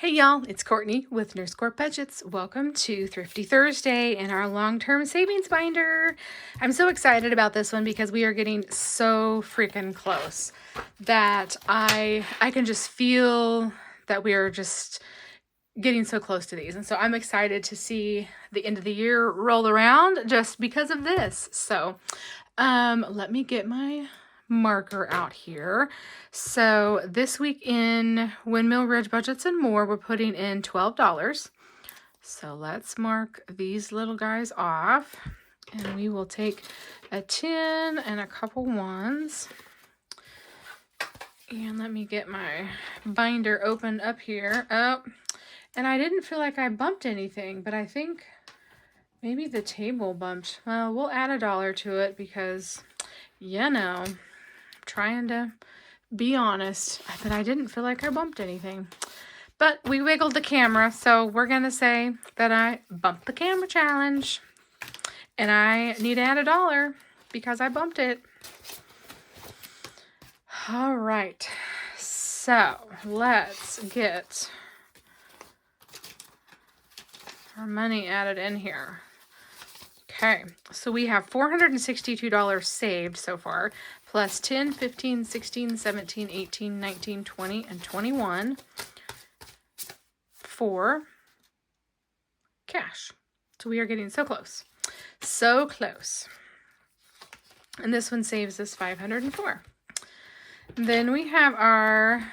Hey y'all, it's Courtney with Nurse Corp Budgets. Welcome to Thrifty Thursday in our long-term savings binder. I'm so excited about this one because we are getting so freaking close that I can just feel that we are just getting so close to these. And so I'm excited to see the end of the year roll around just because of this. So let me get my marker out here. So this week in Windmill Ridge Budgets and More, we're putting in $12. So let's mark these little guys off, and we will take a 10 and a couple ones. And let me get my binder opened up here. Oh, and I didn't feel like I bumped anything, but I think maybe the table bumped. Well, we'll add $1 to it because, you know, trying to be honest, but I didn't feel like I bumped anything. But we wiggled the camera, so we're going to say that I bumped the camera challenge. And I need to add $1 because I bumped it. All right, so let's get our money added in here. Okay, so we have $462 saved so far, plus 10, 15, 16, 17, 18, 19, 20, and 21 for cash. So we are getting so close. So close. And this one saves us $504. Then we have our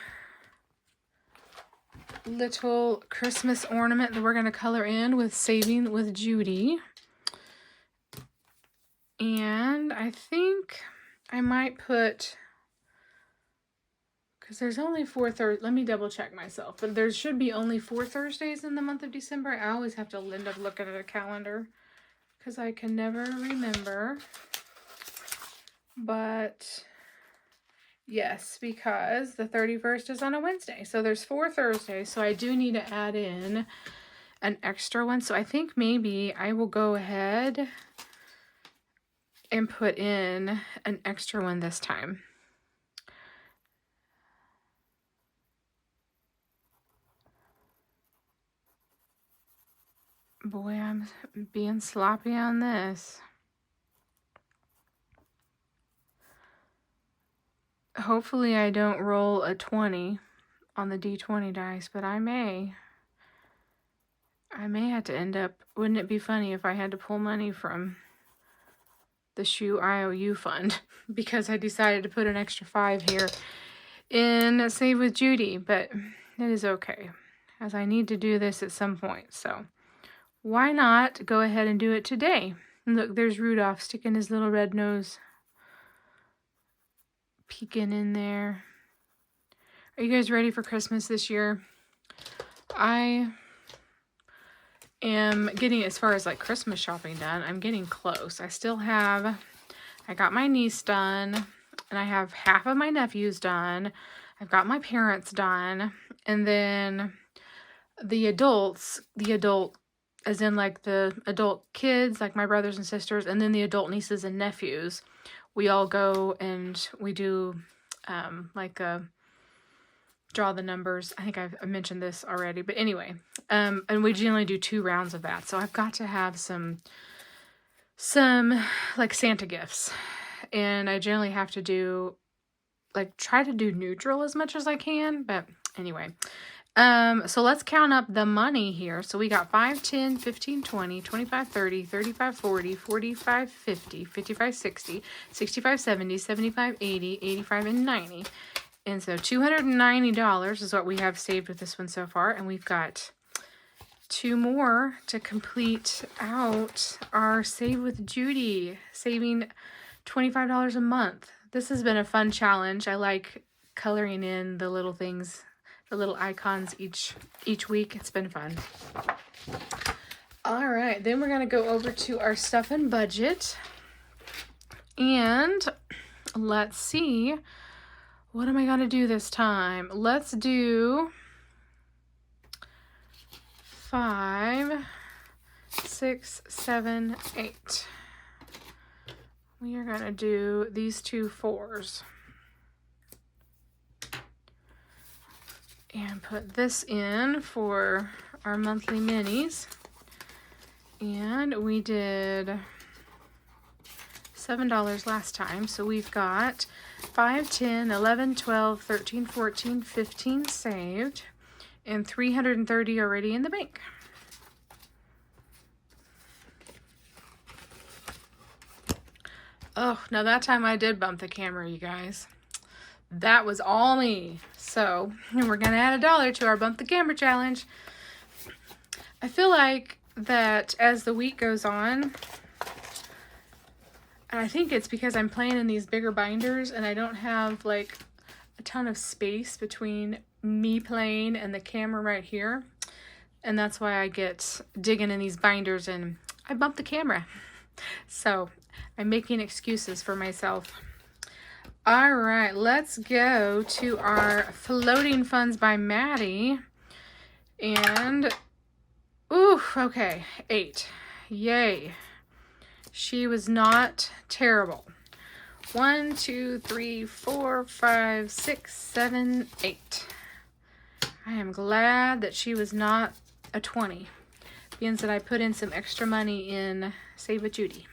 little Christmas ornament that we're going to color in with Saving with Judy. And I think I might put, because there's only 4 Thursdays, let me double check myself, but there should be only 4 Thursdays in the month of December. I always have to end up looking at a calendar because I can never remember. But yes, because the 31st is on a Wednesday. So there's 4 Thursdays. So I do need to add in an extra one. So I think maybe I will go ahead and put in an extra one this time. Boy, I'm being sloppy on this. Hopefully I don't roll a 20 on the D20 dice, but I may have to end up, wouldn't it be funny if I had to pull money from the shoe IOU fund because I decided to put an extra 5 here in Save with Judy, but it is okay as I need to do this at some point. So why not go ahead and do it today? And look, there's Rudolph sticking his little red nose peeking in there. Are you guys ready for Christmas this year? I am getting, as far as like Christmas shopping done, I'm getting close. I got my niece done, and I have half of my nephews done. I've got my parents done, and then the adult as in like the adult kids, like my brothers and sisters, and then the adult nieces and nephews, we all go and we do like a draw the numbers. I think I've mentioned this already, but anyway, and we generally do 2 rounds of that. So I've got to have some like Santa gifts, and I generally have to do like try to do neutral as much as I can, but anyway. So let's count up the money here. So we got 5, 10, 15, 20, 25, 30, 35, 40, 45, 50, 55, 60, 65, 70, 75, 80, 85, and 90. And so $290 is what we have saved with this one so far. And we've got 2 more to complete out our Save with Judy, saving $25 a month. This has been a fun challenge. I like coloring in the little things, the little icons each week. It's been fun. All right, then we're going to go over to our stuff and budget. And let's see, what am I going to do this time? Let's do 5, 6, 7, 8. We are going to do these 2 4s. And put this in for our monthly minis. And we did $7 last time, so we've got 5, 10, 11, 12, 13, 14, 15 saved, and 330 already in the bank. Oh, now that time I did bump the camera, you guys. That was all me. So we're gonna add $1 to our bump the camera challenge. I feel like that as the week goes on, and I think it's because I'm playing in these bigger binders and I don't have like a ton of space between me playing and the camera right here. And that's why I get digging in these binders and I bump the camera. So I'm making excuses for myself. All right, let's go to our floating funds by Maddie. And, ooh, okay, 8. Yay. She was not terrible. 1, 2, 3, 4, 5, 6, 7, 8. I am glad that she was not a 20. Means that I put in some extra money in Save with Judy.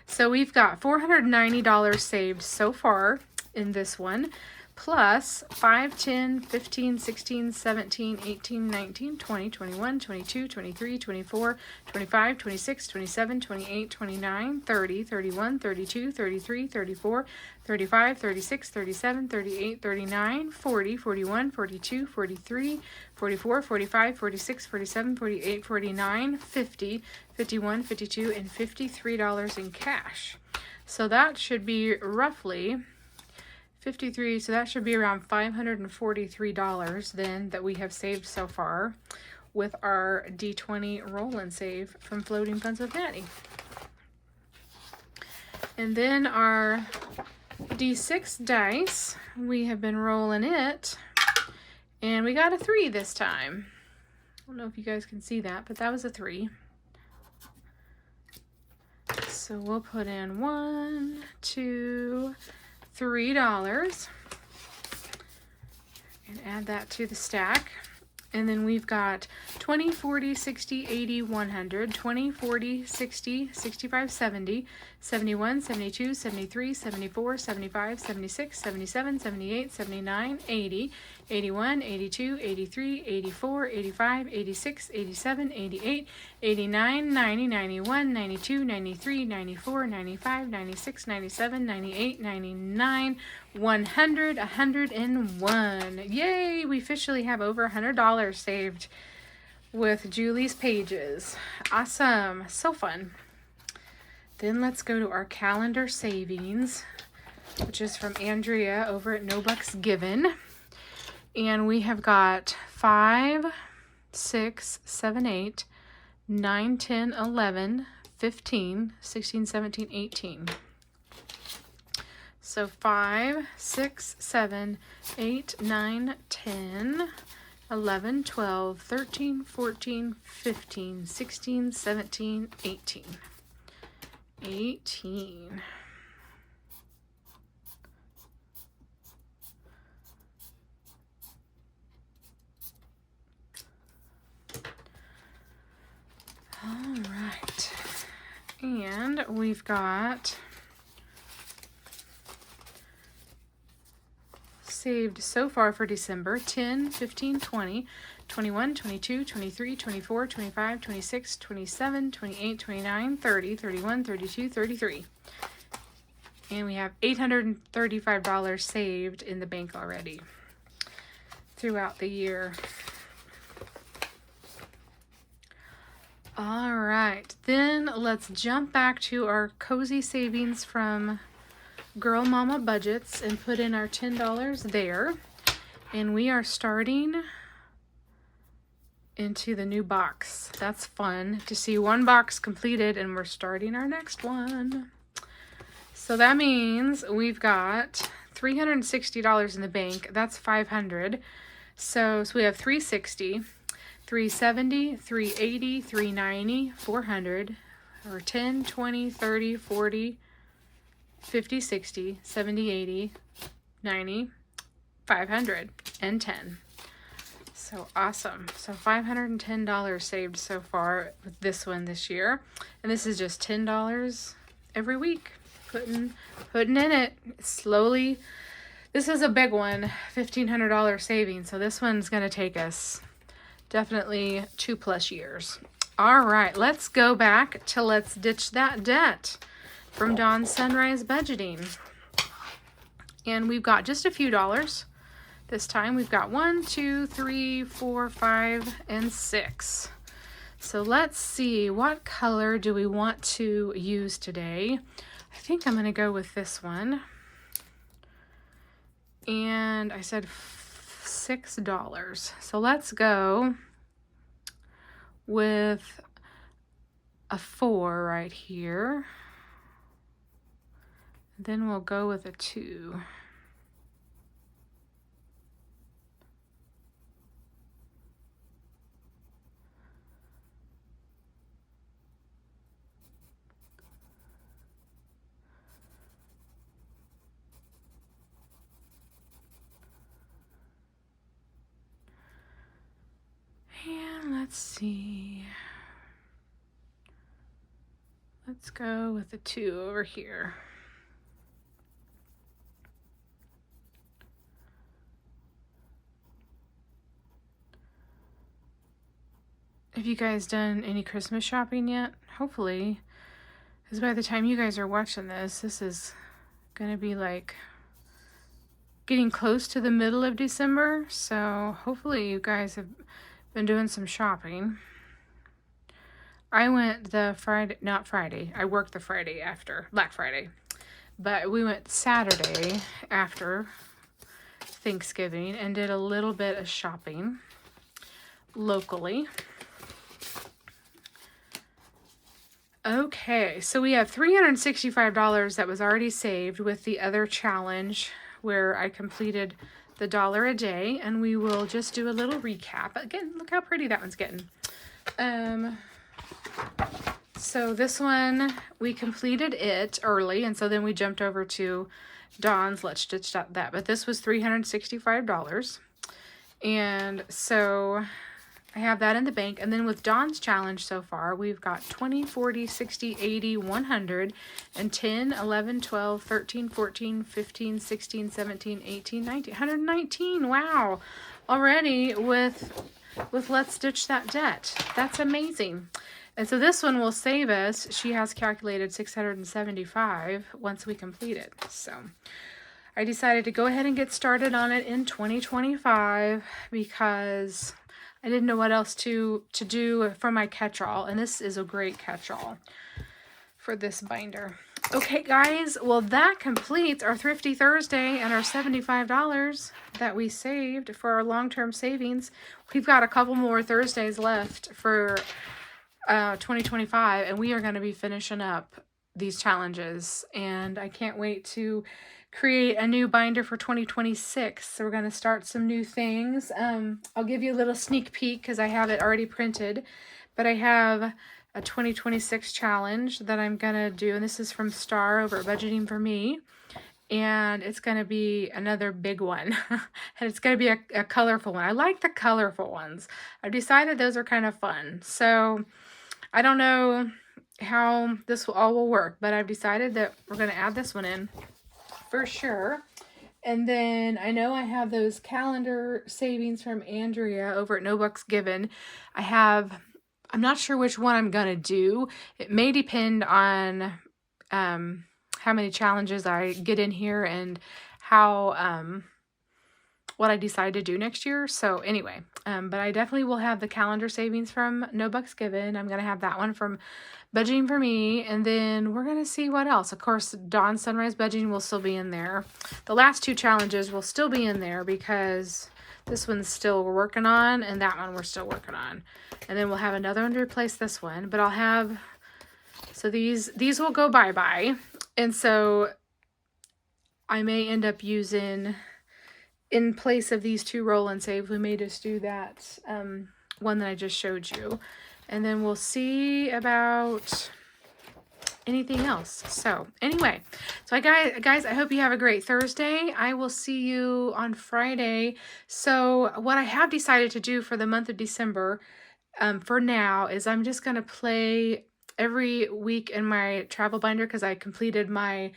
So we've got $490 saved so far in this one, plus 5, 10, 15, 16, 17, 18, 19, 20, 21, 22, 23, 24, 25, 26, 27, 28, 29, 30, 31, 32, 33, 34, 35, 36, 37, 38, 39, 40, 41, 42, 43, 44, 45, 46, 47, 48, 49, 50, 51, 52, and $53 in cash. So that should be roughly 53, so that should be around $543 then that we have saved so far with our D20 roll and save from Floating Funds with Maddie. And then our D6 dice, we have been rolling it, and we got a 3 this time. I don't know if you guys can see that, but that was a 3. So we'll put in $1, $2, $3 and add that to the stack. And then we've got 20, 40, 60, 80, 100, 20, 40, 60, 65, 70, 71, 72, 73, 74, 75, 76, 77, 78, 79, 80, 81, 82, 83, 84, 85, 86, 87, 88, 89, 90, 91, 92, 93, 94, 95, 96, 97, 98, 99, 100, 101. Yay! We officially have over $100 saved with Julie's pages. Awesome. So fun. Then let's go to our calendar savings, which is from Andrea over at No Bucks Given. And we have got 5, 6, 7, 8, 9, 10, 11, 15, 16, 17, 18. So 5, 6, 7, 8, 9, 10, 11, 12, 13, 14, 15, 16, 17, 18. 18. All right. And we've got saved so far for December 10, 15, 20, 21, 22, 23, 24, 25, 26, 27, 28, 29, 30, 31, 32, 33. And we have $835 saved in the bank already throughout the year. All right, then let's jump back to our cozy savings from Girl Mama Budgets and put in our $10 there. And we are starting into the new box. That's fun to see one box completed and we're starting our next one. So that means we've got $360 in the bank. That's $500. So we have $360, $370, $380, $390, $400, or 10, 20, 30, 40, 50, 60, 70, 80, 90, 500, and 10. So awesome. So $510 saved so far with this one this year. And this is just $10 every week. Putting in it slowly. This is a big one, $1,500 savings. So this one's going to take us definitely 2+ years. All right, let's go back to Let's Ditch That Debt from Dawn's Sunrise Budgeting. And we've got just a few dollars. This time we've got 1, 2, 3, 4, 5, and 6. So let's see, what color do we want to use today? I think I'm going to go with this one. And I said $6. So let's go with a 4 right here. Then we'll go with a 2. And let's see. Let's go with the 2 over here. Have you guys done any Christmas shopping yet? Hopefully, because by the time you guys are watching this, this is going to be like getting close to the middle of December. So hopefully you guys have been doing some shopping. I went the Friday, not Friday. I worked the Friday after Black Friday, but we went Saturday after Thanksgiving and did a little bit of shopping locally. Okay, so we have $365 that was already saved with the other challenge where I completed the $1 a day, and we will just do a little recap. Again, look how pretty that one's getting. So this one, we completed it early, and so then we jumped over to Dawn's Let's Ditch That. But this was $365. And so I have that in the bank. And then with Dawn's challenge so far, we've got 20, 40, 60, 80, 100, and 10, 11, 12, 13, 14, 15, 16, 17, 18, 19, 119. Wow. Already with Let's Ditch That Debt. That's amazing. And so this one will save us, she has calculated $675 once we complete it. So I decided to go ahead and get started on it in 2025 because I didn't know what else to do for my catch-all, and this is a great catch-all for this binder. Okay, guys, well, that completes our Thrifty Thursday and our $75 that we saved for our long-term savings. We've got a couple more Thursdays left for 2025, and we are going to be finishing up these challenges, and I can't wait to create a new binder for 2026. So we're going to start some new things. I'll give you a little sneak peek because I have it already printed, but I have a 2026 challenge that I'm going to do, and this is from Star over at Budgeting for Me, and it's going to be another big one, and it's going to be a colorful one. I like the colorful ones. I've decided those are kind of fun, so I don't know how this all will work, but I've decided that we're going to add this one in for sure. And then I know I have those calendar savings from Andrea over at No Bucks Given. I'm not sure which one I'm going to do. It may depend on how many challenges I get in here and how what I decide to do next year. So anyway, but I definitely will have the calendar savings from No Bucks Given. I'm going to have that one from Budgeting for Me, and then we're going to see what else. Of course, Dawn Sunrise Budgeting will still be in there. The last two challenges will still be in there because this one's still we're working on, and that one we're still working on. And then we'll have another one to replace this one, but I'll have, so these will go bye-bye. And so I may end up using, in place of these two roll and save, we may just do that one that I just showed you. And then we'll see about anything else. So anyway, so guys, I hope you have a great Thursday. I will see you on Friday. So what I have decided to do for the month of December, for now, is I'm just going to play every week in my travel binder because I completed my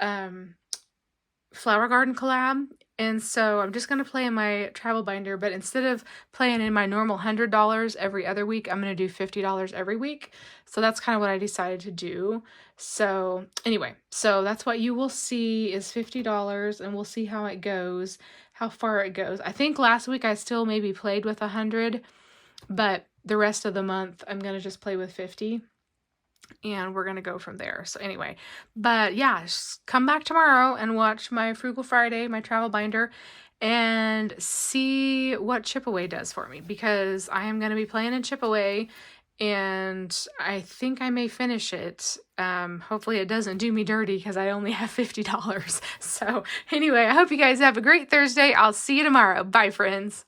flower garden collab. And so I'm just going to play in my travel binder, but instead of playing in my normal $100 every other week, I'm going to do $50 every week. So that's kind of what I decided to do. So anyway, so that's what you will see is $50, and we'll see how it goes, how far it goes. I think last week I still maybe played with 100, but the rest of the month I'm going to just play with 50. And we're going to go from there. So anyway, but yeah, just come back tomorrow and watch my Frugal Friday, my travel binder, and see what Chip Away does for me, because I am going to be playing in Chip Away, and I think I may finish it. Hopefully it doesn't do me dirty because I only have $50. So anyway, I hope you guys have a great Thursday. I'll see you tomorrow. Bye, friends.